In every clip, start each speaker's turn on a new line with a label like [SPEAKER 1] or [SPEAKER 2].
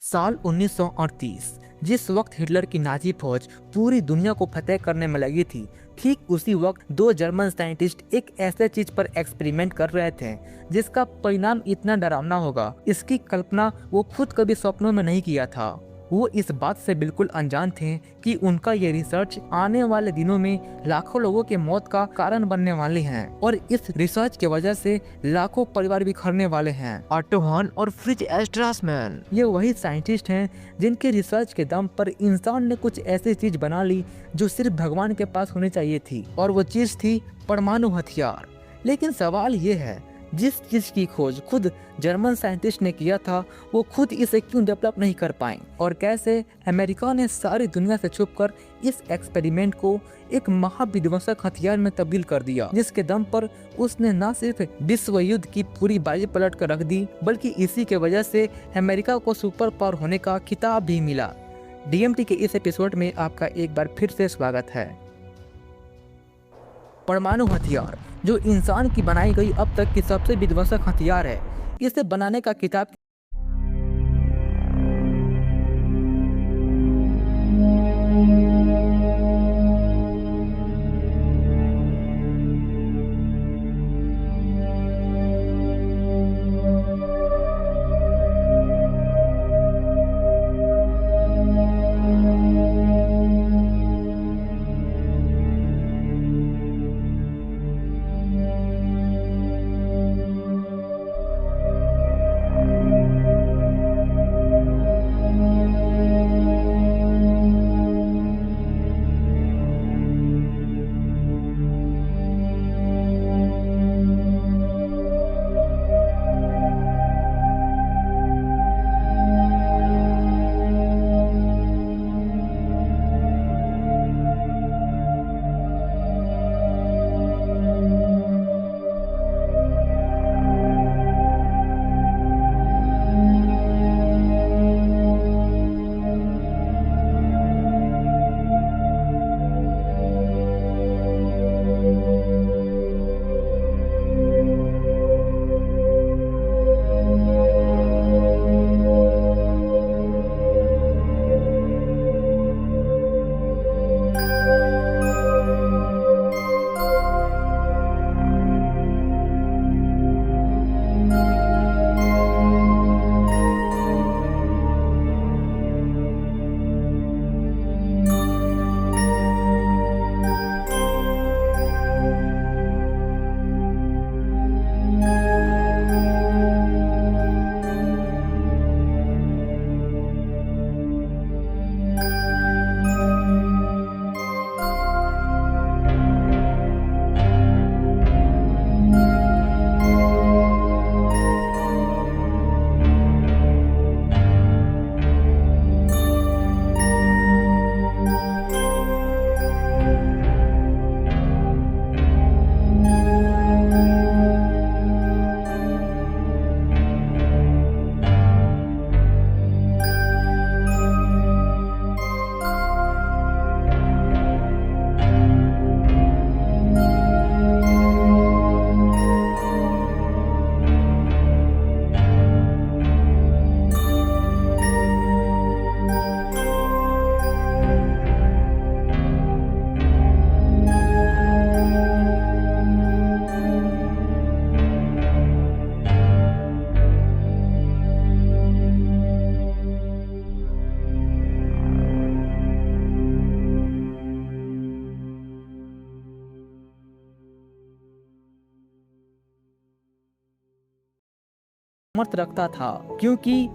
[SPEAKER 1] साल 1938 जिस वक्त हिटलर की नाजी फौज पूरी दुनिया को फतेह करने में लगी थी, ठीक उसी वक्त दो जर्मन साइंटिस्ट एक ऐसे चीज पर एक्सपेरिमेंट कर रहे थे जिसका परिणाम इतना डरावना होगा, इसकी कल्पना वो खुद कभी सपनों में नहीं किया था। वो इस बात से बिल्कुल अनजान थे कि उनका ये रिसर्च आने वाले दिनों में लाखों लोगों के मौत का कारण बनने वाली है और इस रिसर्च की वजह से लाखों परिवार बिखरने वाले हैं। ऑटो हॉर्न और फ्रिज स्ट्रासमैन ये वही साइंटिस्ट हैं जिनके रिसर्च के दम पर इंसान ने कुछ ऐसी चीज बना ली जो सिर्फ भगवान के पास होनी चाहिए थी, और वो चीज थी परमाणु हथियार। लेकिन सवाल ये है, जिस चीज की खोज खुद जर्मन साइंटिस्ट ने किया था, वो खुद इसे क्यों डेवलप नहीं कर पाए, और कैसे अमेरिका ने सारी दुनिया से छुपकर इस एक्सपेरिमेंट को एक महाविध्वंसक हथियार में तब्दील कर दिया, जिसके दम पर उसने न सिर्फ विश्व युद्ध की पूरी बाजी पलट कर रख दी, बल्कि इसी के वजह से अमेरिका को सुपर पावर होने का खिताब भी मिला। डीएमटी के इस एपिसोड में आपका एक बार फिर से स्वागत है। परमाणु हथियार, जो इंसान की बनाई गई अब तक की सबसे विध्वंसक हथियार है, इसे बनाने का किताब समर्थ रखता था, क्योंकि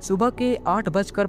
[SPEAKER 1] सुबह के 8:00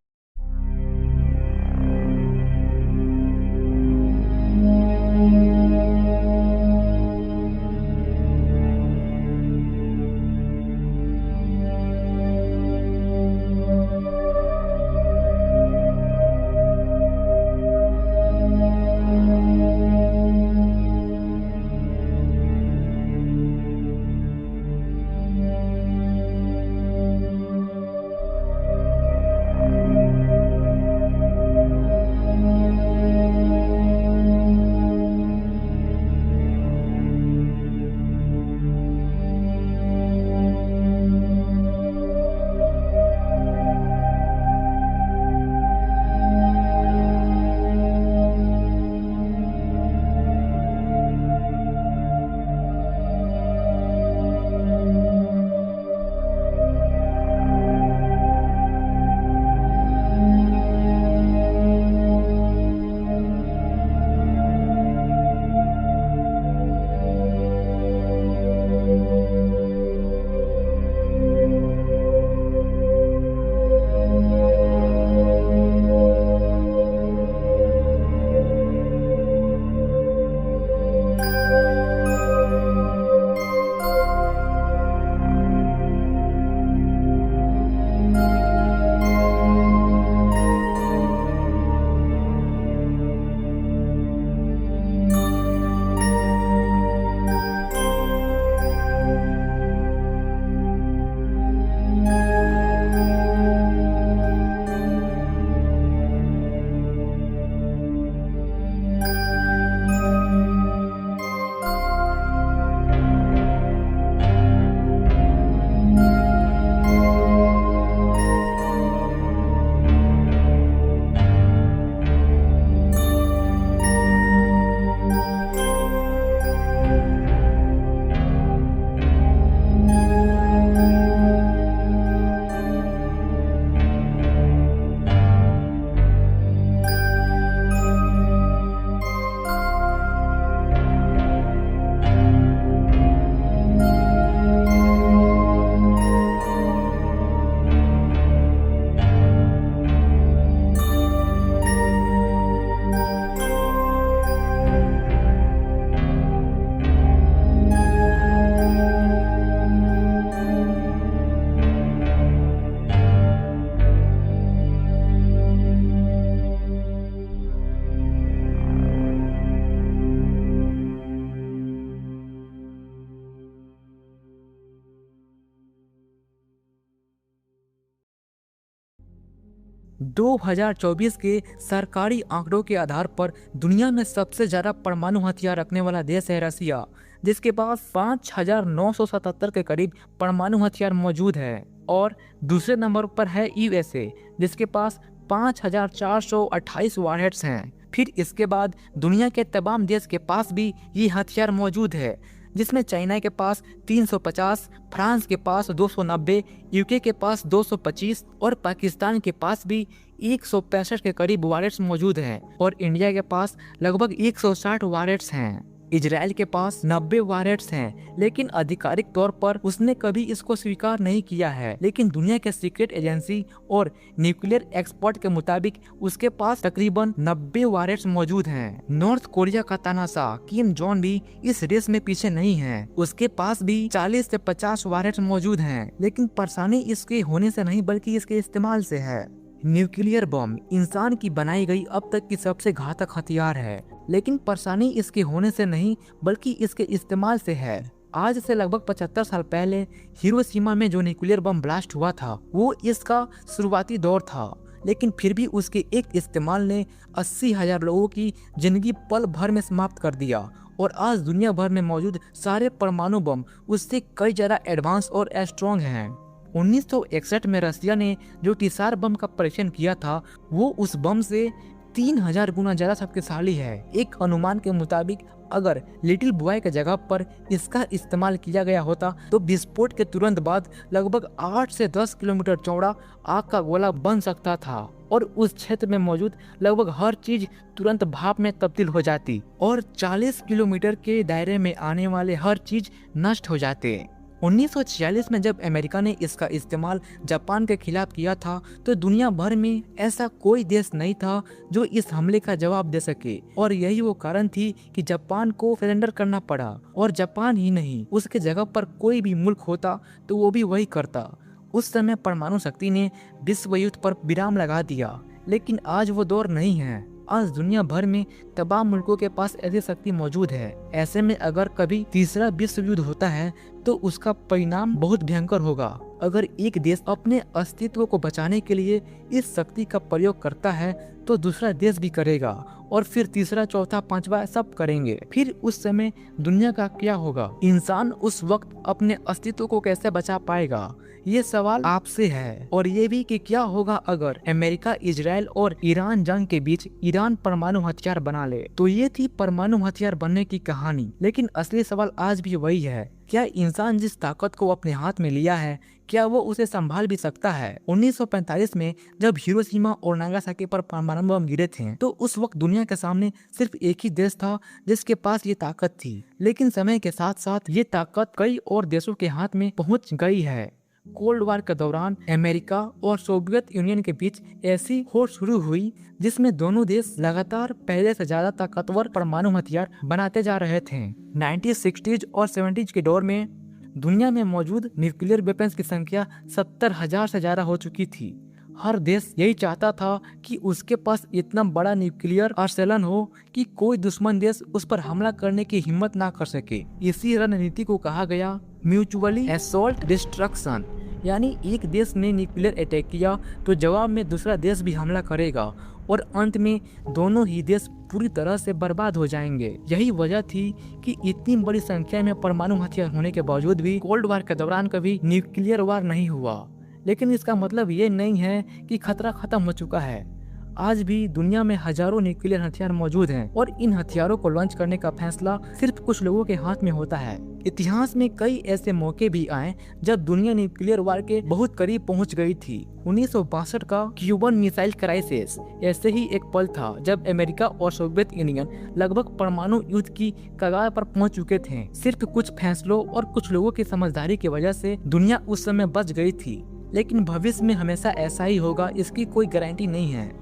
[SPEAKER 1] 2024 के सरकारी आंकड़ों के आधार पर दुनिया में सबसे ज्यादा परमाणु हथियार रखने वाला देश है रसिया, जिसके पास 5,977 के करीब परमाणु हथियार मौजूद है। और दूसरे नंबर पर है यूएसए, जिसके पास 5,428 वॉरहेड्स हैं। फिर इसके बाद दुनिया के तमाम देश के पास भी ये हथियार मौजूद है, जिसमें चाइना के पास 350, फ्रांस के पास 290, यूके के पास 225 और पाकिस्तान के पास भी 165 के करीब वॉरहेड्स मौजूद हैं। और इंडिया के पास लगभग 160 वॉरहेड्स हैं। इजराइल के पास 90 वॉरहेड्स हैं, लेकिन आधिकारिक तौर पर उसने कभी इसको स्वीकार नहीं किया है। लेकिन दुनिया के सीक्रेट एजेंसी और न्यूक्लियर एक्सपर्ट के मुताबिक उसके पास तकरीबन 90 वॉरहेड्स मौजूद हैं। नॉर्थ कोरिया का तानाशाह किम जोंग भी इस रेस में पीछे नहीं है, उसके पास भी 40 से 50 वॉरहेड्स मौजूद हैं। लेकिन परेशानी इसके होने से नहीं बल्कि इसके इस्तेमाल से है। न्यूक्लियर बम इंसान की बनाई गई अब तक की सबसे घातक हथियार है, लेकिन परेशानी इसके होने से नहीं बल्कि इसके इस्तेमाल से है। आज से लगभग 75 साल पहले हिरोशिमा में जो न्यूक्लियर बम ब्लास्ट हुआ था वो इसका शुरुआती दौर था, लेकिन फिर भी उसके एक इस्तेमाल ने 80,000 लोगों की जिंदगी पल भर में समाप्त कर दिया। और आज दुनिया भर में मौजूद सारे परमाणु बम उससे कई ज़्यादा एडवांस और स्ट्रॉन्ग हैं। 1961 में रसिया ने जो टीसार बम का परीक्षण किया था वो उस बम से 3000 गुना ज्यादा शक्तिशाली है। एक अनुमान के मुताबिक अगर लिटिल बॉय के जगह पर इसका इस्तेमाल किया गया होता तो विस्फोट के तुरंत बाद लगभग 8 से 10 किलोमीटर चौड़ा आग का गोला बन सकता था और उस क्षेत्र में मौजूद लगभग हर चीज तुरंत भाप में तब्दील हो जाती और 40 किलोमीटर के दायरे में आने वाले हर चीज नष्ट हो जाते। 1946 में जब अमेरिका ने इसका इस्तेमाल जापान के खिलाफ किया था तो दुनिया भर में ऐसा कोई देश नहीं था जो इस हमले का जवाब दे सके, और यही वो कारण थी कि जापान को सरेंडर करना पड़ा। और जापान ही नहीं, उसके जगह पर कोई भी मुल्क होता तो वो भी वही करता। उस समय परमाणु शक्ति ने विश्व युद्ध पर विराम लगा दिया, लेकिन आज वो दौर नहीं है। आज दुनिया भर में तमाम मुल्कों के पास ऐसी शक्ति मौजूद है। ऐसे में अगर कभी तीसरा विश्व युद्ध होता है तो उसका परिणाम बहुत भयंकर होगा। अगर एक देश अपने अस्तित्व को बचाने के लिए इस शक्ति का प्रयोग करता है तो दूसरा देश भी करेगा, और फिर तीसरा, चौथा, पांचवा सब करेंगे। फिर उस समय दुनिया का क्या होगा? इंसान उस वक्त अपने अस्तित्व को कैसे बचा पाएगा? ये सवाल आपसे है। और ये भी कि क्या होगा अगर अमेरिका, इजराइल और ईरान जंग के बीच ईरान परमाणु हथियार बना ले। तो ये थी परमाणु हथियार बनने की कहानी, लेकिन असली सवाल आज भी वही है, क्या इंसान जिस ताकत को अपने हाथ में लिया है, क्या वो उसे संभाल भी सकता है? 1945 में जब हिरोशिमा और नागासाकी पर परमाणु बम गिरे थे तो उस वक्त दुनिया के सामने सिर्फ एक ही देश था जिसके पास ये ताकत थी। लेकिन समय के साथ साथ ये ताकत कई और देशों के हाथ में पहुंच गई है। कोल्ड वार के दौरान अमेरिका और सोवियत यूनियन के बीच ऐसी होड़ शुरू हुई जिसमें दोनों देश लगातार पहले से ज्यादा ताकतवर परमाणु हथियार बनाते जा रहे थे। 1960s और 70s के दौर में दुनिया में मौजूद न्यूक्लियर वेपन्स की संख्या 70,000 से ज्यादा हो चुकी थी। हर देश यही चाहता था कि उसके पास इतना बड़ा न्यूक्लियर आर्सेनल हो कि कोई दुश्मन देश उस पर हमला करने की हिम्मत ना कर सके। इसी रणनीति को कहा गया म्यूचुअली असॉल्ट डिस्ट्रक्शन, यानी एक देश ने न्यूक्लियर अटैक किया तो जवाब में दूसरा देश भी हमला करेगा और अंत में दोनों ही देश पूरी तरह से बर्बाद हो जाएंगे। यही वजह थी कि इतनी बड़ी संख्या में परमाणु हथियार होने के बावजूद भी कोल्ड वार के दौरान कभी न्यूक्लियर वार नहीं हुआ। लेकिन इसका मतलब ये नहीं है कि खतरा खत्म हो चुका है। आज भी दुनिया में हजारों न्यूक्लियर हथियार मौजूद हैं और इन हथियारों को लॉन्च करने का फैसला सिर्फ कुछ लोगों के हाथ में होता है। इतिहास में कई ऐसे मौके भी आए जब दुनिया न्यूक्लियर वार के बहुत करीब पहुंच गई थी। 1962 का क्यूबन मिसाइल क्राइसिस ऐसे ही एक पल था जब अमेरिका और सोवियत यूनियन लगभग परमाणु युद्ध की कगार पर पहुंच चुके थे। सिर्फ कुछ फैसलों और कुछ लोगों की समझदारी की वजह से दुनिया उस समय बच गई थी, लेकिन भविष्य में हमेशा ऐसा ही होगा इसकी कोई गारंटी नहीं है।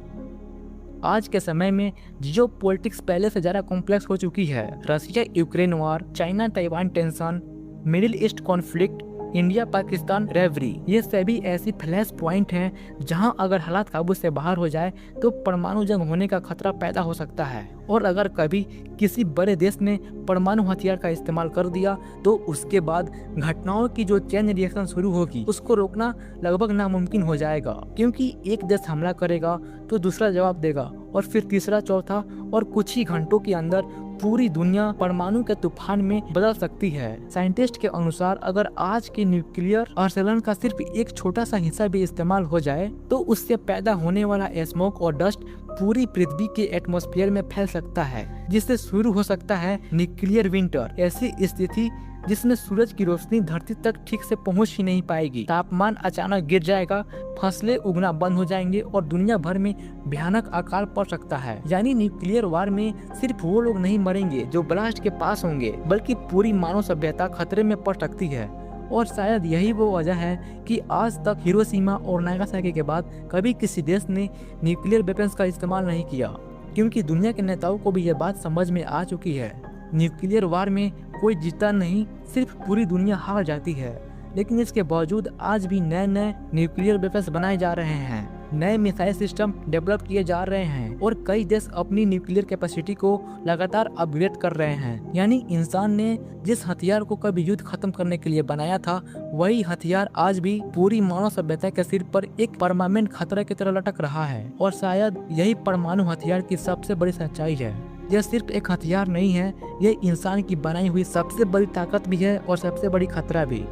[SPEAKER 1] आज के समय में जियो पॉलिटिक्स पहले से ज्यादा कॉम्प्लेक्स हो चुकी है। Russia Ukraine war, China Taiwan tension, Middle East conflict, India Pakistan rivalry, ये सभी ऐसी फ्लैश पॉइंट हैं जहां अगर हालात काबू से बाहर हो जाए तो परमाणु जंग होने का खतरा पैदा हो सकता है। और अगर कभी किसी बड़े देश ने परमाणु हथियार का इस्तेमाल कर दिया तो उसके बाद घटनाओं की जो चेन रिएक्शन शुरू होगी उसको रोकना लगभग नामुमकिन हो जाएगा, क्योंकि एक देश हमला करेगा तो दूसरा जवाब देगा और फिर तीसरा, चौथा, और कुछ ही घंटों के अंदर पूरी दुनिया परमाणु के तूफान में बदल सकती है। साइंटिस्ट के अनुसार अगर आज के न्यूक्लियर आर्सेनल का सिर्फ एक छोटा सा हिस्सा भी इस्तेमाल हो जाए तो उससे पैदा होने वाला स्मोक और डस्ट पूरी पृथ्वी के एटमॉस्फेयर में फैल सकता है, जिससे शुरू हो सकता है न्यूक्लियर विंटर। ऐसी स्थिति जिसमें सूरज की रोशनी धरती तक ठीक से पहुंच ही नहीं पाएगी, तापमान अचानक गिर जाएगा, फसलें उगना बंद हो जाएंगे और दुनिया भर में भयानक अकाल पड़ सकता है। यानी न्यूक्लियर वार में सिर्फ वो लोग नहीं मरेंगे जो ब्लास्ट के पास होंगे, बल्कि पूरी मानव सभ्यता खतरे में पड़ सकती है। और शायद यही वो वजह है कि आज तक हिरोशिमा और नागासाकी के बाद कभी किसी देश ने न्यूक्लियर वेपन्स का इस्तेमाल नहीं किया, क्योंकि दुनिया के नेताओं को भी यह बात समझ में आ चुकी है। न्यूक्लियर वार में कोई जीता नहीं, सिर्फ पूरी दुनिया हार जाती है। लेकिन इसके बावजूद आज भी नए नए न्यूक्लियर वेपन्स बनाए जा रहे हैं, नए मिसाइल सिस्टम डेवलप किए जा रहे हैं और कई देश अपनी न्यूक्लियर कैपेसिटी को लगातार अपग्रेड कर रहे हैं। यानी इंसान ने जिस हथियार को कभी युद्ध खत्म करने के लिए बनाया था, वही हथियार आज भी पूरी मानव सभ्यता के सिर पर एक परमानेंट खतरा की तरह लटक रहा है। और शायद यही परमाणु हथियार की सबसे बड़ी सच्चाई है। यह सिर्फ एक हथियार नहीं है, यह इंसान की बनाई हुई सबसे बड़ी ताकत भी है और सबसे बड़ी खतरा भी।